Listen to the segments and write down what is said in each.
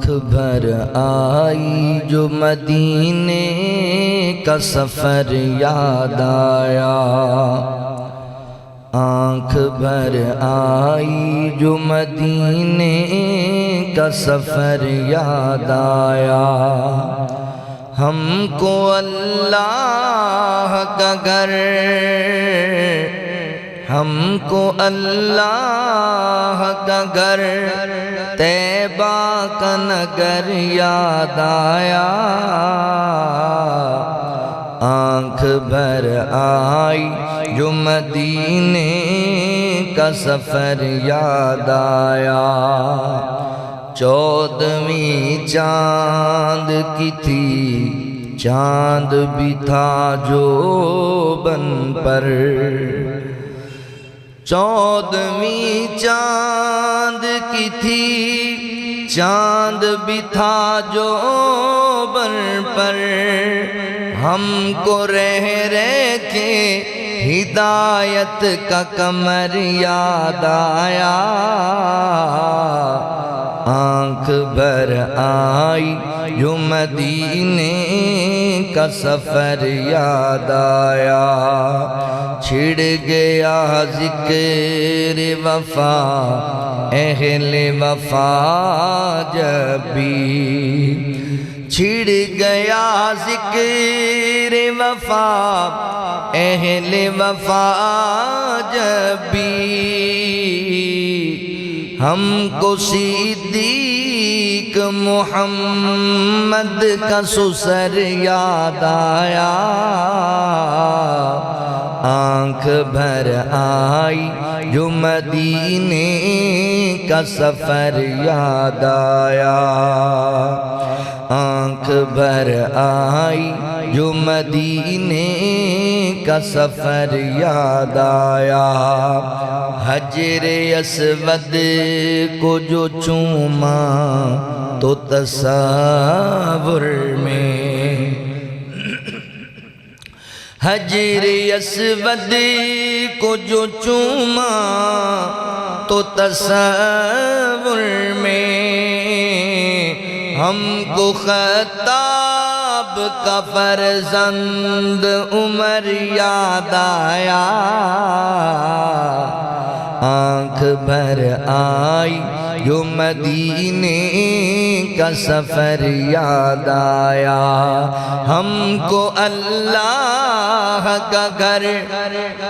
آنکھ بھر آئی جو مدینے کا سفر یاد آیا، آنکھ بھر آئی جو مدینے کا سفر یاد آیا، ہم کو اللہ کا گھر، ہم کو اللہ کا گھر طیبہ کا نگر یاد آیا، آنکھ بھر آئی جو مدینے کا سفر یاد آیا، 14ویں چاند کی تھی، چاند بھی تھا جو بن پر، 14ویں چاند کی تھی، چاند بھی تھا جو بن پر، ہم کو رہ رہ کے ہدایت کا قمر یاد آیا، آنکھ بھر آئی جو مدینے کا سفر یاد آیا، چھڑ گیا ذکر وفا اہل وفا جب بھی، چھڑ گیا ذکر وفا اہل وفا جب بھی، ہم کو صدیق محمد کا سسر یاد آیا، آنکھ بھر آئی جو مدینے کا سفر یاد آیا، آنکھ بھر آئی جو مدینے کا سفر یاد آیا، حجر اسود کو جو چوما تو تصور میں، حجر اسود کو جو چوما تو تصور میں، ہم کو خطاب کا فرزند عمر یاد آیا، آنکھ بھر آئی جو مدینے کا سفر یاد آیا، ہم کو اللہ کا گھر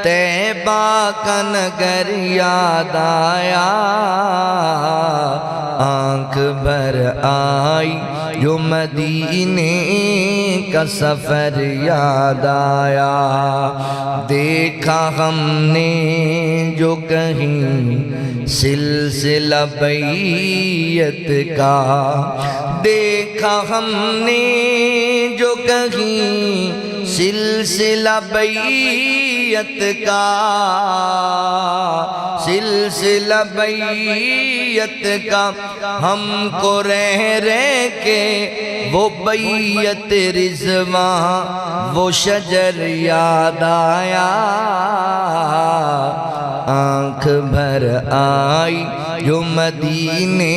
طیبہ کا نگر یاد آیا، آنکھ بھر آئی جو مدینے کا سفر یاد آیا، دیکھا ہم نے جو کہیں سلسلہ بیعت کا، دیکھا ہم نے جو کہیں سلسلہ بیعت کا، سلسلہ بیعت کا، ہم کو رہ رہ کے وہ بیعت رضوان وہ شجر یاد آیا، آنکھ بھر آئی جو مدینے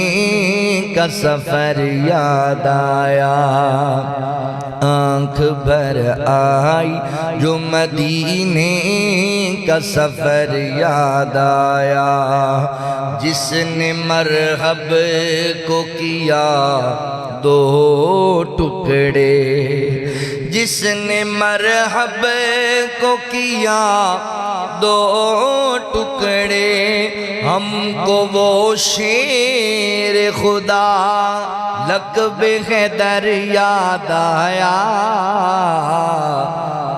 کا سفر یاد آیا، آنکھ بھر آئی جو مدینے کا سفر یاد آیا، جس نے مرحب کو کیا 2 ٹکڑے، جس نے مرحب کو کیا 2 ٹکڑے، ہم کو وہ شیر خدا لقب حیدر یاد آیا،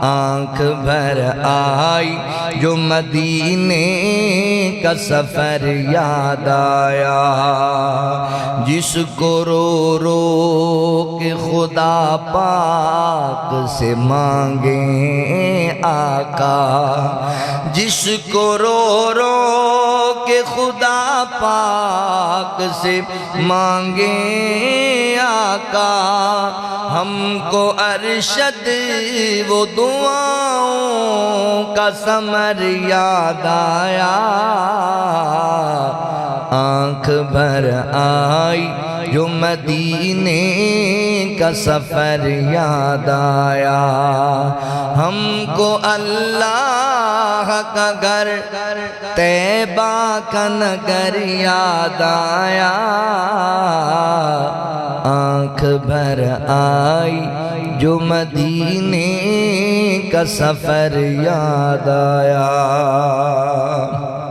آنکھ بھر آئی جو مدینے کا سفر یاد آیا، جس کو رو رو کے خدا پاک سے مانگیں آقا، جس کو رو رو کہ خدا پاک سے مانگیں آقا، ہم کو ارشد وہ دعاؤں کا ثمر یاد آیا، آنکھ بھر آئی جو مدینے کا سفر یاد آیا، ہم کو اللہ کا گھر طیبہ کا نگر یاد آیا، آنکھ بھر آئی جو مدینے کا سفر یاد آیا۔